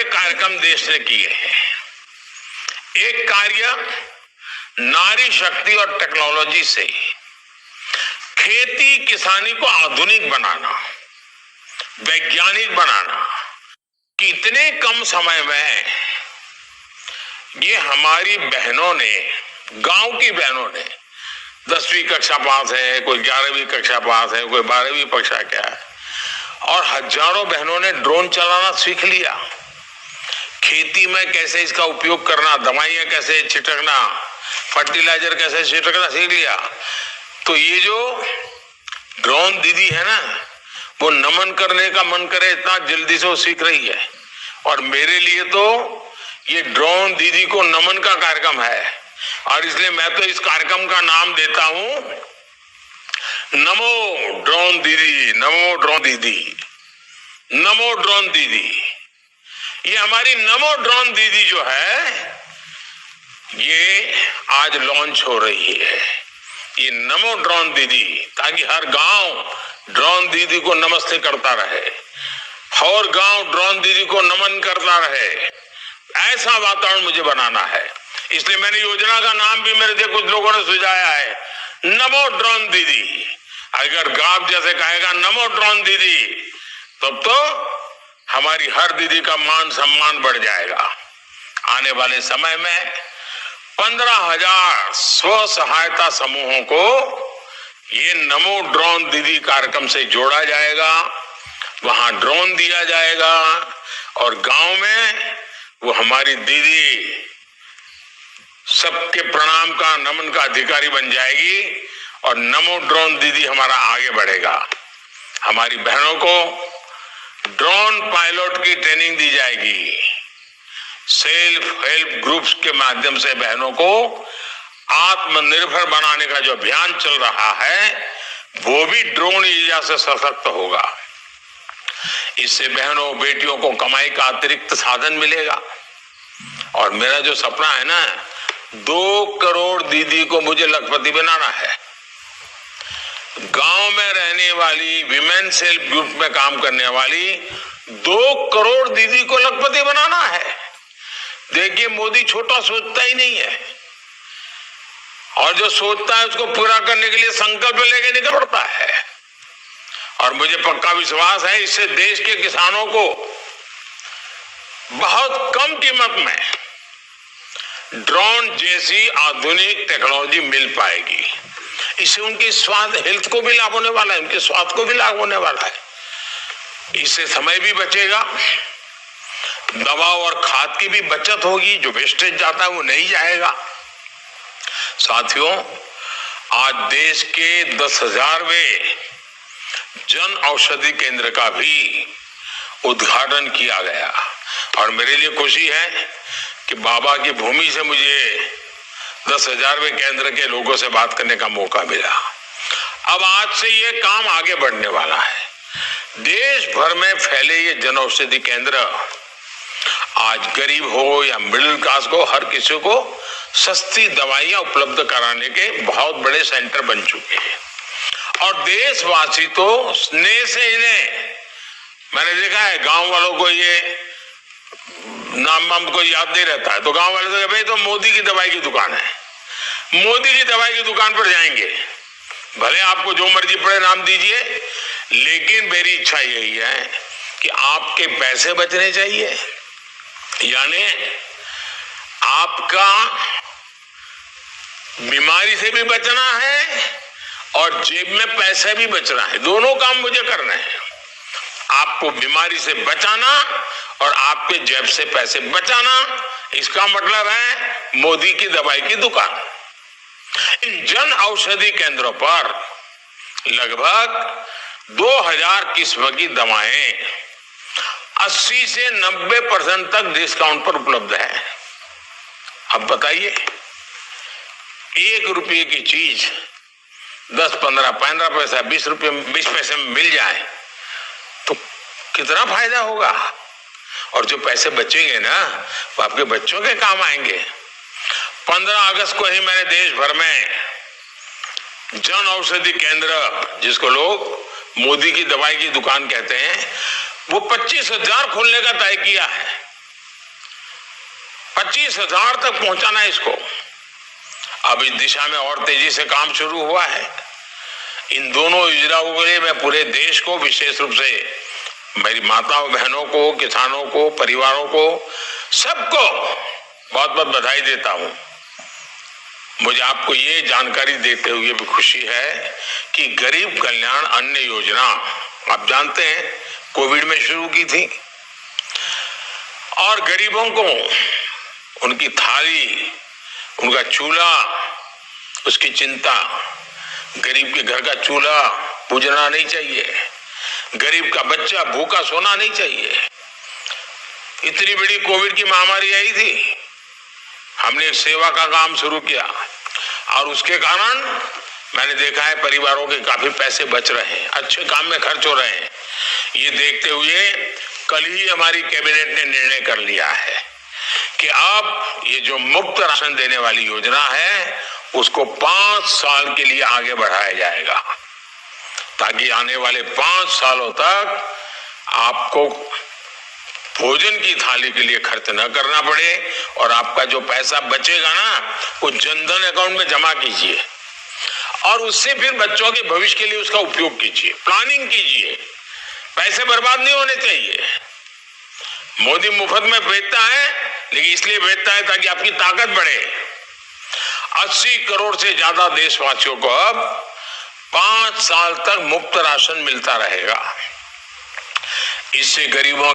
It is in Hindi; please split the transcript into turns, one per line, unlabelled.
बड़े कार्यक्रम देश ने किए हैं। एक कार्य नारी शक्ति और टेक्नोलॉजी से खेती किसानी को आधुनिक बनाना, वैज्ञानिक बनाना, कितने कम समय में ये हमारी बहनों ने, गांव की बहनों ने 10वीं कक्षा पास है, कोई 11वीं कक्षा पास है, कोई 12वीं कक्षा क्या है, और हजारों बहनों ने ड्रोन चलाना सीख लिया। खेती में कैसे इसका उपयोग करना, दवाइयां कैसे छिटकना, फर्टिलाइजर कैसे छिटकना सीख लिया। तो ये जो ड्रोन दीदी है ना, वो नमन करने का मन करे इतना जल्दी से वो सीख रही है। और मेरे लिए तो ये ड्रोन दीदी को नमन का कार्यक्रम है, और इसलिए मैं तो इस कार्यक्रम का नाम देता हूं नमो ड्रोन दीदी, नमो ड्रोन दीदी, नमो ड्रोन दीदी। ये हमारी नमो ड्रोन दीदी जो है, ये आज लॉन्च हो रही है, ये नमो ड्रोन दीदी, ताकि हर गांव ड्रोन दीदी को नमस्ते करता रहे, हर गांव ड्रोन दीदी को नमन करता रहे। ऐसा वातावरण मुझे बनाना है, इसलिए मैंने योजना का नाम भी मेरे से कुछ लोगों ने सुझाया है, नमो ड्रोन दीदी। अगर गांव जैसे कहेगा नमो ड्रोन दीदी, तब तो हमारी हर दीदी का मान सम्मान बढ़ जाएगा। आने वाले समय में 15,000 स्व सहायता समूहों को ये नमो ड्रोन दीदी कार्यक्रम से जोड़ा जाएगा, वहां ड्रोन दिया जाएगा, और गांव में वो हमारी दीदी सबके प्रणाम का, नमन का अधिकारी बन जाएगी, और नमो ड्रोन दीदी हमारा आगे बढ़ेगा। हमारी बहनों को ड्रोन पायलट की ट्रेनिंग दी जाएगी। सेल्फ हेल्प ग्रुप्स के माध्यम से बहनों को आत्मनिर्भर बनाने का जो अभियान चल रहा है, वो भी ड्रोन ऊर्जा से सशक्त होगा। इससे बहनों बेटियों को कमाई का अतिरिक्त साधन मिलेगा। और मेरा जो सपना है ना, 2 करोड़ दीदी को मुझे लखपति बनाना है। गांव में रहने वाली विमेन सेल्फ ग्रुप में काम करने वाली 2 करोड़ दीदी को लखपति बनाना है। देखिए, मोदी छोटा सोचता ही नहीं है, और जो सोचता है उसको पूरा करने के लिए संकल्प लेके निकल पड़ता है। और मुझे पक्का विश्वास है, इससे देश के किसानों को बहुत कम कीमत में ड्रोन जैसी आधुनिक टेक्नोलॉजी मिल पाएगी। इससे उनकी स्वास्थ्य हेल्थ को भी लाभ होने वाला है, उनके स्वास्थ्य को भी लाभ होने वाला है। इससे समय भी बचेगा, दवा और खाद की भी बचत होगी, जो वेस्टेज जाता है वो नहीं जाएगा। साथियों, आज देश के 10,000वें जन औषधि केंद्र का भी उद्घाटन किया गया, और मेरे लिए खुशी है कि बाबा की भूमि से मुझे 10,000वें केंद्र के लोगों से बात करने का मौका मिला। अब आज से ये काम आगे बढ़ने वाला है। देश भर में फैले ये जन औषधि केंद्र आज गरीब हो या मिडिल क्लास को, हर किसी को सस्ती दवाइयां उपलब्ध कराने के बहुत बड़े सेंटर बन चुके हैं। और देशवासी तो स्नेह से इन्हें, मैंने देखा है गांव वालों को ये नाम को याद नहीं रहता है, तो गांव वाले तो भाई तो मोदी की दवाई की दुकान है, मोदी की दवाई की दुकान पर जाएंगे, भले आपको जो मर्जी पड़े नाम दीजिए, लेकिन मेरी इच्छा यही है कि आपके पैसे बचने चाहिए, यानी आपका बीमारी से भी बचना है और जेब में पैसे भी बचना है, दोनों काम मुझे करने हैं। आपको बीमारी से बचाना और आपके जेब से पैसे बचाना, इसका मतलब है मोदी की दवाई की दुकान। इन जन औषधि केंद्रों पर लगभग 2000 किस्म की दवाएं 80 से 90% तक डिस्काउंट पर उपलब्ध है। अब बताइए, 1 रुपये की चीज 10, 15, 15 पैसा, 20 रुपये, 20 पैसे में मिल जाए तो कितना फायदा होगा। और जो पैसे बचेंगे ना, वो आपके बच्चों के काम आएंगे। 15 अगस्त को ही मैंने देश भर में जन औषधि केंद्र, जिसको लोग मोदी की दवाई की दुकान कहते हैं, वो 25,000 खोलने का तय किया है। 25,000 तक पहुंचाना इसको। अब इस दिशा में और तेजी से काम शुरू हुआ है। इन दोनों योजनाओं के लिए मैं पूरे देश को, विशेष रूप से मेरी माताओं बहनों को, किसानों को, परिवारों को, सबको बहुत बहुत बधाई देता हूं। मुझे आपको ये जानकारी देते हुए भी खुशी है कि गरीब कल्याण अन्न योजना, आप जानते हैं, कोविड में शुरू की थी और गरीबों को उनकी थाली, उनका चूल्हा, उसकी चिंता। गरीब के घर का चूल्हा बुझना नहीं चाहिए, गरीब का बच्चा भूखा सोना नहीं चाहिए। इतनी बड़ी कोविड की महामारी आई थी, हमने एक सेवा का काम शुरू किया और उसके कारण मैंने देखा है परिवारों के काफी पैसे बच रहे हैं, अच्छे काम में खर्च हो रहे हैं। ये देखते हुए कल ही हमारी कैबिनेट ने निर्णय कर लिया है कि अब ये जो मुफ्त राशन देने वाली योजना है उसको 5 साल के लिए आगे बढ़ाया जाएगा, ताकि आने वाले 5 सालों तक आपको भोजन की थाली के लिए खर्च न करना पड़े और आपका जो पैसा बचेगा ना वो जनधन अकाउंट में जमा कीजिए और उससे फिर बच्चों के भविष्य के लिए उसका उपयोग कीजिए, प्लानिंग कीजिए। पैसे बर्बाद नहीं होने चाहिए। मोदी मुफ्त में भेजता है, लेकिन इसलिए भेजता है ताकि आपकी ताकत बढ़े। 80 करोड़ से ज्यादा देशवासियों को अब 5 साल तक मुफ्त राशन मिलता रहेगा। इससे गरीबों